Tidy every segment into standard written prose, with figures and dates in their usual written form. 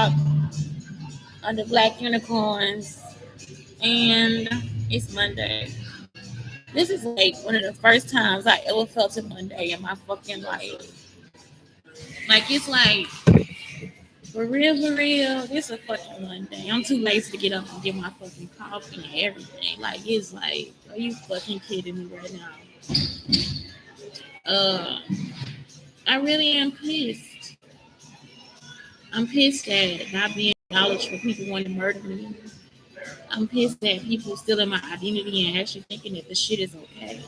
Shop under Black Unicorns, and it's Monday. This is like one of the first times I ever felt a Monday in my fucking life. Like it's like for real, it's a fucking Monday. I'm too lazy to get up and get my fucking coffee and everything. Like it's like, are you fucking kidding me right now? Uh, I really am pissed. I'm pissed at not being acknowledged for people wanting to murder me. I'm pissed that people stealing my identity and actually thinking that the shit is okay.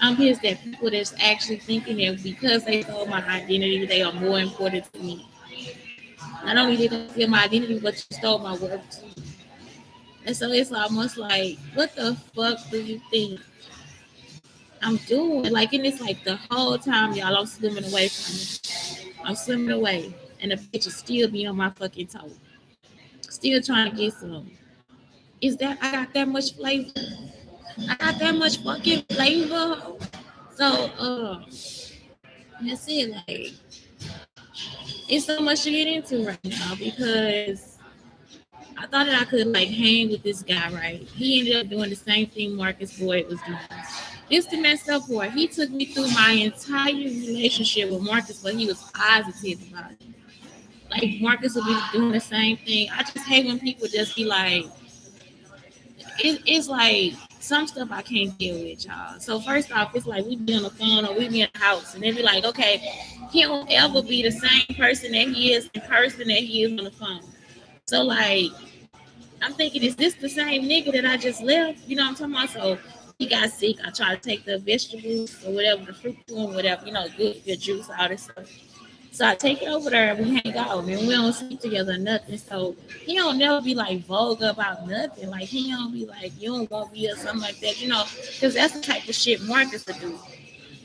I'm pissed at people that's actually thinking that because they stole my identity, they are more important to me. Not only did they steal my identity, but you stole my work too. And so it's almost like, what the fuck do you think I'm doing? Like, and it's like the whole time, y'all, I'm swimming away from it. I'm swimming away, and the bitch is still be on my fucking toe, still trying to get some. Is that I got that much flavor? I got that much fucking flavor. So, that's it. Like, it's so much to get into right now because I thought that I could like hang with this guy, right? He ended up doing the same thing Marcus Boyd was doing. It's the messed up part. He took me through my entire relationship with Marcus, but he was positive about it. Like Marcus would be doing the same thing. I just hate when people just be like, it's like some stuff I can't deal with, y'all. So first off, it's like we be on the phone or we be in the house, and they be like, okay, he won't ever be the same person that he is in person that he is on the phone. So like, I'm thinking, is this the same nigga that I just left? You know what I'm talking about? So he got sick. I try to take the vegetables or whatever, the fruit to him, whatever, good juice, all this stuff. So I take it over there and we hang out, and we don't sleep together or nothing. So he don't never be like vulgar about nothing. Like he don't be like, you don't want me or something like that, because that's the type of shit Marcus would do.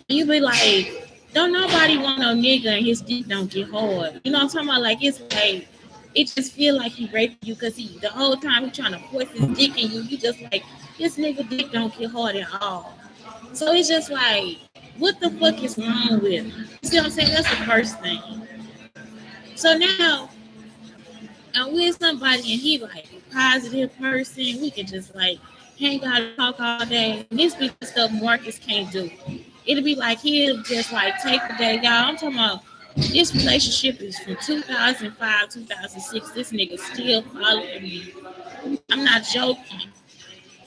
You be like, don't nobody want no nigga and his dick don't get hard. You know what I'm talking about? Like it's like it just feel like he raping you because he the whole time he trying to force his dick in you. You just like this nigga dick don't get hard at all. So it's just like, what the fuck is wrong with? You see what I'm saying? That's the first thing. So now I'm with somebody and he like a positive person. We can just like hang out and talk all day. And this be the stuff Marcus can't do. It'll be like he'll just like take a day, y'all. I'm talking about this relationship is from 2005, 2006. This nigga still following me. I'm not joking.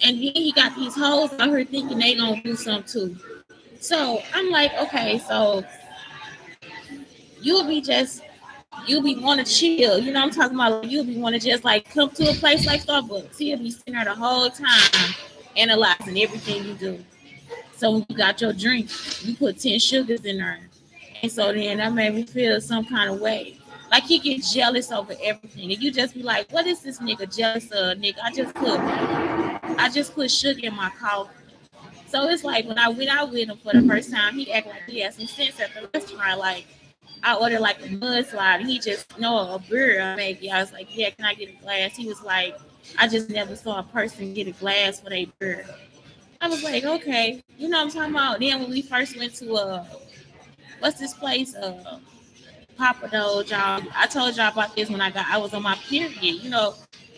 And then he got these hoes out here thinking they gonna do something too. So I'm like, okay, so you'll be just you'll be want to chill. You know what I'm talking about? Like, you'll be want to just like come to a place like Starbucks. He'll be sitting there the whole time analyzing everything you do. So when you got your drink, you put 10 sugars in there. And so then that made me feel some kind of way. Like he gets jealous over everything. And you just be like, what is this nigga jealous of? Nigga, I just put sugar in my coffee. So it's like when I went out with him for the first time, he acted like he had some sense at the restaurant. Like I ordered like a mudslide, and he just a beer I make. I was like, yeah, can I get a glass? He was like, I just never saw a person get a glass for their beer. I was like, okay, you know what I'm talking about. Then when we first went to what's this place? Papa Doge, y'all. I told y'all about this when I was on my period, and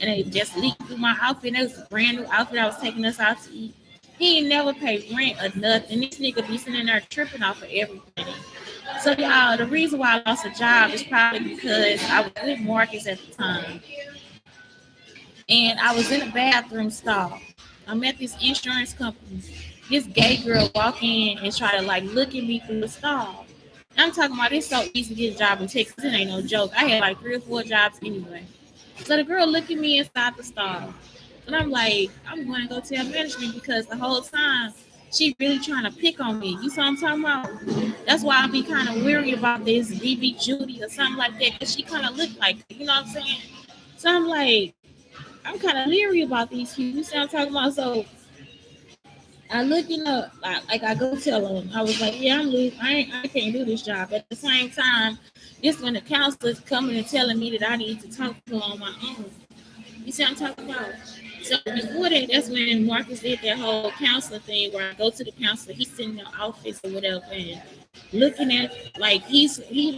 they just leaked through my outfit. It was a brand new outfit. I was taking us out to eat. He ain't never paid rent or nothing. This nigga be sitting there tripping off of everything. So y'all, the reason why I lost a job is probably because I was with Marcus at the time, and I was in a bathroom stall. I'm at this insurance company. This gay girl walk in and try to like look at me through the stall. I'm talking about it's so easy to get a job in Texas. It ain't no joke. I had like 3 or 4 jobs anyway. So the girl looked at me inside the stall. And I'm like, I'm going to go tell management because the whole time she really trying to pick on me. You see what I'm talking about? That's why I be kind of weary about this BB Judy or something like that because she kind of looked like it. You know what I'm saying? So I'm like, I'm kind of leery about these people. You see what I'm talking about? So I looking up, like I go tell them, I was like, yeah, I'm losing. I can't do this job. At the same time, this when the counselor's coming and telling me that I need to talk to her on my own. You see what I'm talking about? So before that, that's when Marcus did that whole counselor thing where I go to the counselor, he's sitting in the office or whatever, and looking at like he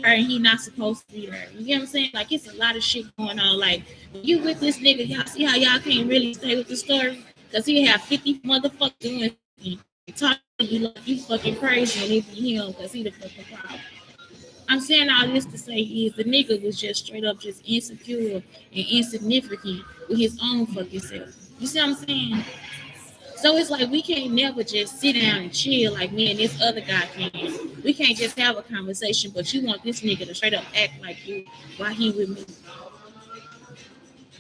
there and he not supposed to be there. You get what I'm saying? Like it's a lot of shit going on. Like when you with this nigga, y'all see how y'all can't really stay with the story because he have 50 motherfuckers doing something and talking to you like you fucking crazy and it be him because he the fucking problem. I'm saying all this to say is the nigga was just straight up just insecure and insignificant with his own fucking self. You see what I'm saying? So it's like we can't never just sit down and chill like me and this other guy can. We can't just have a conversation, but you want this nigga to straight up act like you while he with me.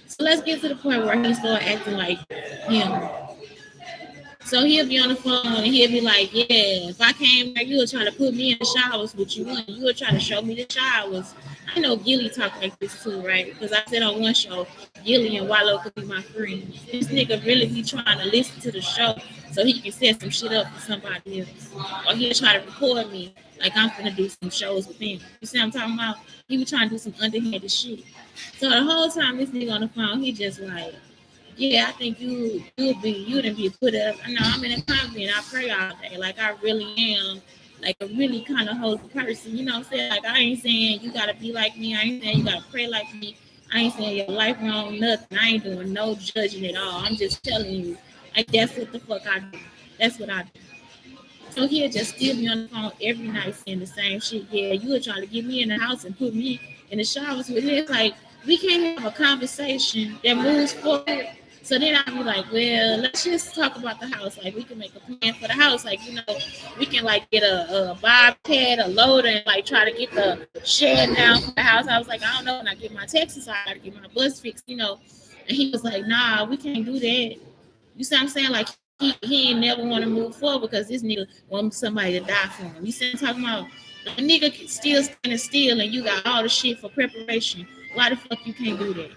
So let's get to the point where he start acting like him. So he'll be on the phone and he'll be like, yeah, if I came back, you would try to put me in the showers with you. And you would try to show me the showers. I know Gilly talk like this too, right? Because I said on one show, Gilly and Wallow could be my friends. This nigga really be trying to listen to the show so he can set some shit up for somebody else. Or he'll try to record me like I'm finna do some shows with him. You see what I'm talking about? He be trying to do some underhanded shit. So the whole time this nigga on the phone, he just like, yeah, I think you'd be put up. I know I'm in a convent. I pray all day. Like I really am like a really kind of holy person. You know what I'm saying? Like I ain't saying you gotta be like me. I ain't saying you gotta pray like me. I ain't saying your life wrong, nothing. I ain't doing no judging at all. I'm just telling you, like that's what the fuck I do. That's what I do. So he'll just still be on the phone every night saying the same shit. Yeah, you were trying to get me in the house and put me in the showers with him. Like, we can't have a conversation that moves forward. So then I'll be like, well, let's just talk about the house. Like, we can make a plan for the house. Like, you know, we can, like, get a bobcat, a loader, and, like, try to get the shed down for the house. I was like, I don't know. When I get my Texas, I got to get my bus fixed, you know. And he was like, nah, we can't do that. You see what I'm saying? Like, he ain't never want to move forward because this nigga want somebody to die for him. You see what I'm talking about? A nigga still standing still and you got all the shit for preparation. Why the fuck you can't do that?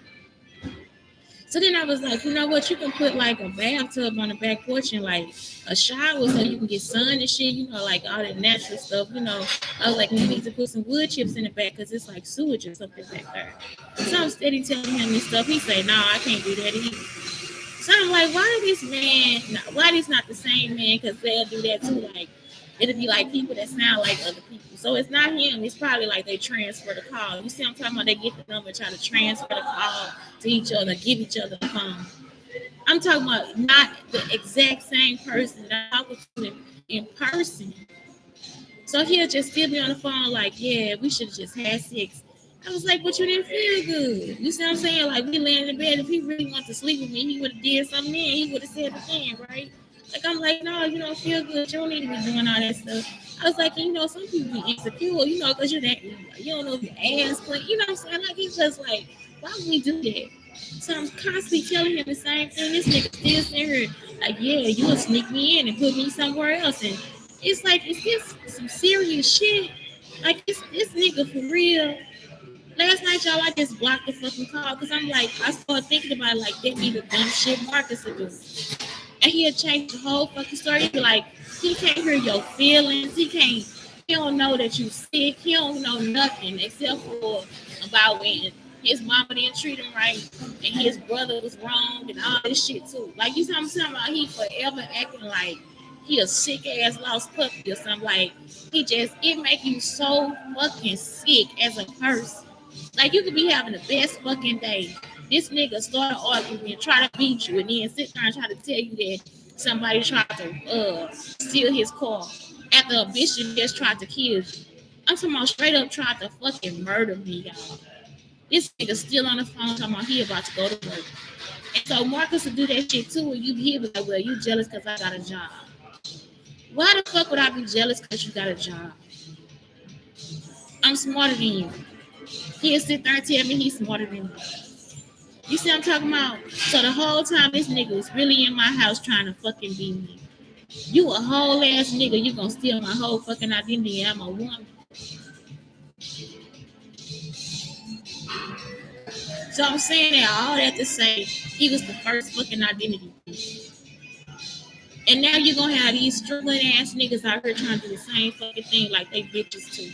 So then I was like, you know what? You can put like a bathtub on the back porch and like a shower so you can get sun and shit, you know, like all that natural stuff, you know. I was like, you need to put some wood chips in the back because it's like sewage or something back there. So I'm steady telling him this stuff. He say, no, I can't do that either. So I'm like, why this not the same man? Because they'll do that too. Like, it'll be like people that sound like other people. So it's not him. It's probably like they transfer the call. You see what I'm talking about? They get the number, try to transfer the call to each other, give each other the phone. I'm talking about not the exact same person that I was in person. So he'll just still be on the phone like, yeah, we should have just had sex. I was like, but you didn't feel good. You see what I'm saying? Like, we laying in bed. If he really wanted to sleep with me, he would have did something then. He would have said the thing, right? Like, I'm like, no, you don't feel good. You don't need to be doing all that stuff. I was like, you know, some people be insecure, you know, because you don't know if your ass clean. You know what I'm saying? Like, he's just like, why would we do that? So I'm constantly telling him the same thing. This nigga still sitting here, like, yeah, you would sneak me in and put me somewhere else. And it's like, is this some serious shit? Like, this nigga for real. Last night, y'all, I just blocked the fucking call because I'm like, I started thinking about it, like that be the dumb shit Marcus would do. And he'll change the whole fucking story. He'd be like, he can't hear your feelings. He don't know that you sick. He don't know nothing except for about when his mama didn't treat him right and his brother was wrong and all this shit too. Like, you know what I'm talking about? He forever acting like he a sick ass lost puppy or something. Like, it make you so fucking sick as a person. Like, you could be having the best fucking day. This nigga started arguing and try to beat you and then sit there and try to tell you that somebody tried to steal his car after a bitch just tried to kill you. I'm talking about straight up tried to fucking murder me, y'all. This nigga still on the phone talking about he about to go to work. And so Marcus will do that shit too, and he be like, well, you jealous because I got a job. Why the fuck would I be jealous because you got a job? I'm smarter than you. He'll sit there and tell me he's smarter than me. You see what I'm talking about? So the whole time this nigga was really in my house trying to fucking be me. You a whole ass nigga, you gonna steal my whole fucking identity. I'm a woman. So I'm saying that all that to say he was the first fucking identity. And now you're gonna have these struggling ass niggas out here trying to do the same fucking thing like they bitches too.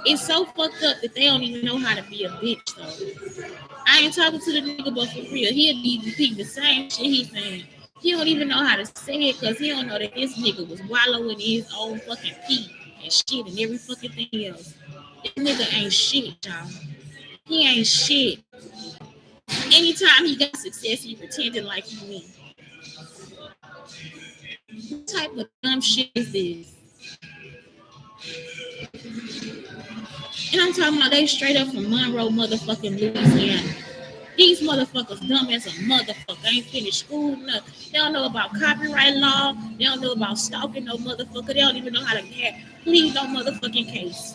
It's so fucked up that they don't even know how to be a bitch though. I ain't talking to the nigga, but for real, he'll be repeating the same shit he's saying. He don't even know how to say it because he don't know that this nigga was wallowing in his own fucking pee and shit and every fucking thing else. This nigga ain't shit, y'all. He ain't shit. Anytime he got success, he pretending like he me. What type of dumb shit is this? And I'm talking about they straight up from Monroe, motherfucking Louisiana. These motherfuckers dumb as a motherfucker. Ain't finished school, nothing. They don't know about copyright law. They don't know about stalking no motherfucker. They don't even know how to plead no motherfucking case.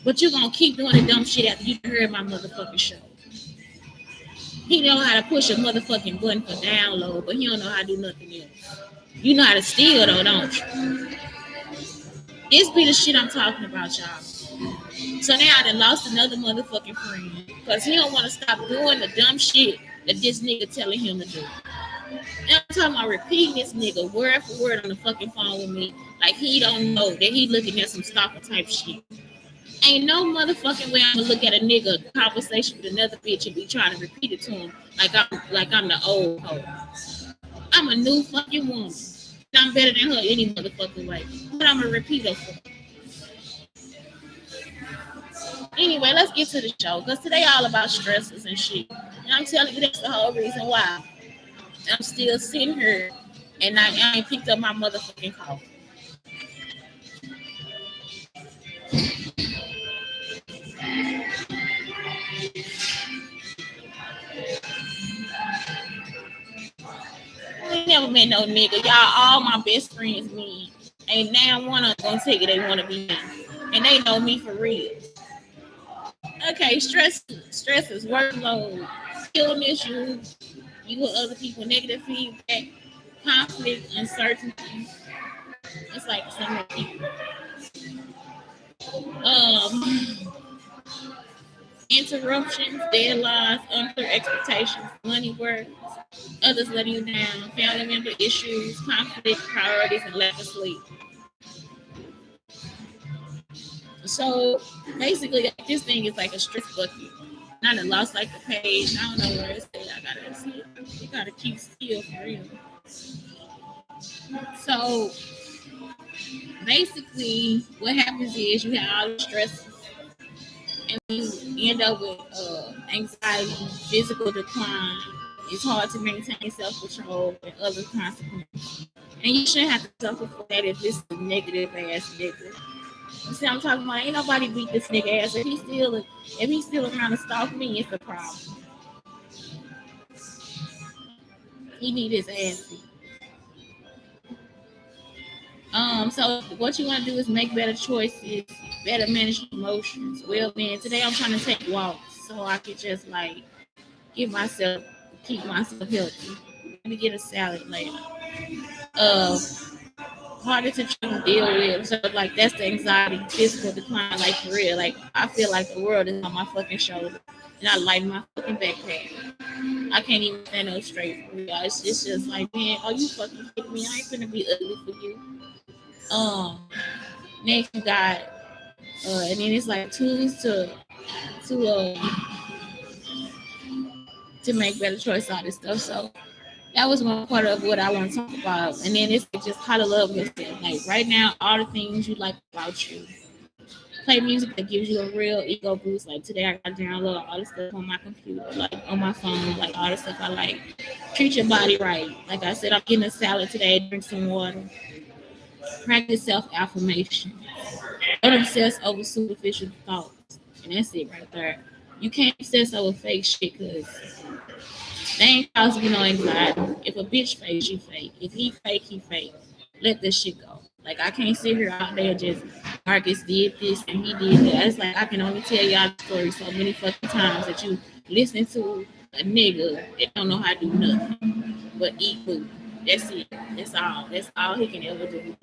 But you gonna keep doing the dumb shit after you heard my motherfucking show. He know how to push a motherfucking button for download, but he don't know how to do nothing else. You know how to steal though, don't you? This be the shit I'm talking about, y'all. So now I done lost another motherfucking friend because he don't want to stop doing the dumb shit that this nigga telling him to do. And I'm talking about repeating this nigga word for word on the fucking phone with me like he don't know that he looking at some stalker type shit. Ain't no motherfucking way I'm gonna look at a nigga conversation with another bitch and be trying to repeat it to him like I'm the old hoe. I'm a new fucking woman. I'm better than her any motherfucking way. But I'm gonna repeat her for. Anyway, let's get to the show because today all about stressors and shit. And I'm telling you that's the whole reason why I'm still sitting here and I ain't picked up my motherfucking coffee. I ain't never met no nigga. Y'all all my best friends me. Ain't now one of them gonna tell you they wanna be me. And they know me for real. Okay, stress is workload, illness, you and other people, negative feedback, conflict, uncertainty. It's like some more people. Interruptions, deadlines, unclear expectations, money work, others letting you down, family member issues, conflict, priorities, and lack of sleep. So basically, this thing is like a stress bucket. Not a lost like the page. I don't know where it's at. I gotta see it. You gotta keep still for real. So basically, what happens is you have all the stress and you end up with anxiety, physical decline. It's hard to maintain self-control and other consequences. And you shouldn't have to suffer for that if it's a negative ass nigga. You see what I'm talking about? Ain't nobody beat this nigga ass. If he's still around to stalk me, it's a problem. He need his ass beat. So what you want to do is make better choices, better manage emotions, well-being. Today I'm trying to take walks so I could just like keep myself healthy. Let me get a salad later. Harder to try to deal with. So like that's the anxiety, physical decline, like for real. Like I feel like the world is on my fucking shoulder. And I like my fucking backpack. I can't even stand up straight for real. It's just like, man, are you fucking kidding me? I ain't gonna be ugly for you. Next you got and then it's like tools to make better choice all this stuff. So that was one part of what I want to talk about. And then it's just how to love yourself. Like right now, all the things you like about you. Play music that gives you a real ego boost. Like today, I got to download all the stuff on my computer, like on my phone, like all the stuff I like. Treat your body right. Like I said, I'm getting a salad today. Drink some water. Practice self-affirmation. Don't obsess over superficial thoughts. And that's it right there. You can't obsess over fake shit because they ain't causing you no anxiety. If a bitch fake, she fake. If he fake, he fake. Let this shit go. Like I can't sit here out there just Marcus did this and he did that. It's like I can only tell y'all the story so many fucking times that you listen to a nigga that don't know how to do nothing but eat food. That's it. That's all. That's all he can ever do.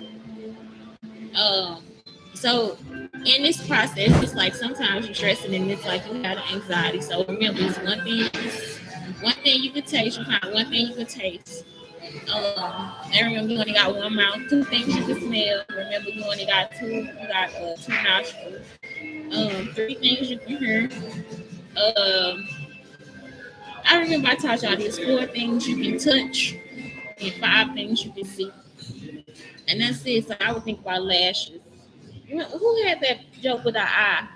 So in this process, it's like sometimes you're stressing and it's like you have anxiety. So remember, it's one thing you can taste. You find one thing you can taste. And remember, you only got one mouth. Two things you can smell. Remember, you only got two. You got two nostrils. Three things you can hear. I remember I taught y'all these 4 things you can touch and 5 things you can see. And that's it. So I would think about lashes. Who had that joke with the eye?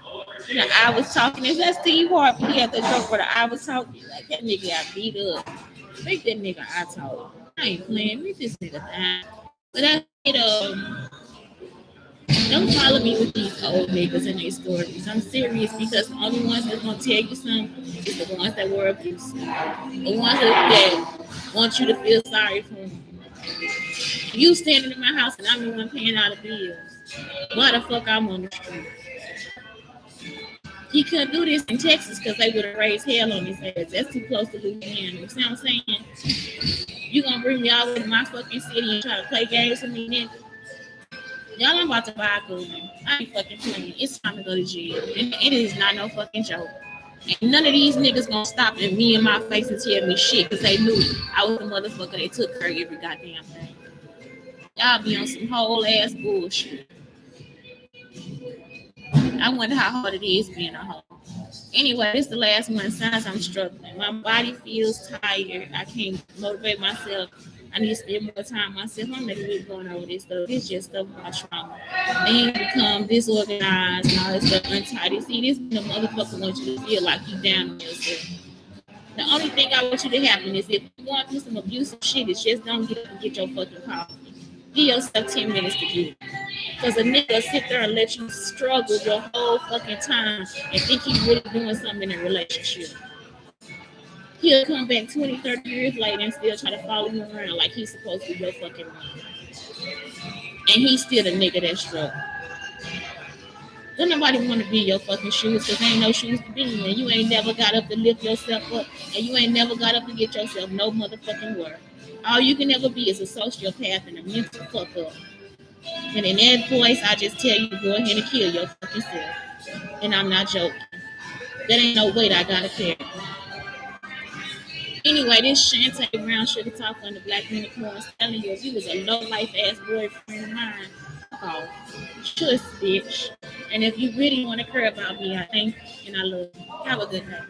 The eye was talking. Is that Steve Harvey? He had the joke where the eye was talking. Like that nigga got beat up. Make that nigga eye talk. I ain't playing. Make this nigga die. But that's it. Don't follow me with these old niggas and their stories. I'm serious because the only ones that's gonna tell you something is the ones that were abusive. The ones that want you to feel sorry for them. You standing in my house and I'm the one paying all the bills. Why the fuck I'm on the street? He couldn't do this in Texas because they would have raised hell on his ass. That's too close to Louisiana. You see what I'm saying? You gonna bring me all over to my fucking city and try to play games with me, nigga? Y'all, I'm about to buy a gun. I ain't fucking playing. It's time to go to jail. And it is not no fucking joke. And none of these niggas gonna stop at me in my face and tell me shit because they knew I was the motherfucker they took her every goddamn thing. Y'all be on some whole ass bullshit. I wonder how hard it is being a hoe. Anyway, this is the last one. Signs I'm struggling. My body feels tired. I can't motivate myself. I need to spend more time myself. I'm not really going over this stuff. It's just stuff about trauma. Things become disorganized and all this stuff untidy. See, this the motherfucker wants you to feel like you down on yourself. The only thing I want you to happen is if you're going through some abusive shit, it's just don't get up and get your fucking coffee. Give yourself 10 minutes to get it. Because a nigga sit there and let you struggle your whole fucking time and think he's really doing something in a relationship. He'll come back 20, 30 years later and still try to follow you around like he's supposed to be your fucking man. And he's still a nigga that struggle. Don't nobody want to be in your fucking shoes because there ain't no shoes to be in. You ain't never got up to lift yourself up and you ain't never got up to get yourself no motherfucking work. All you can ever be is a sociopath and a mental fuck up. And in that voice, I just tell you to go ahead and kill your fucking self. And I'm not joking. That ain't no weight I gotta carry. Anyway, this Shantae Brown Sugar Talk on the Black Unicarns telling you if you was a low life ass boyfriend of mine, fuck off. Shush, bitch. And if you really want to care about me, I thank you and I love you. Have a good night.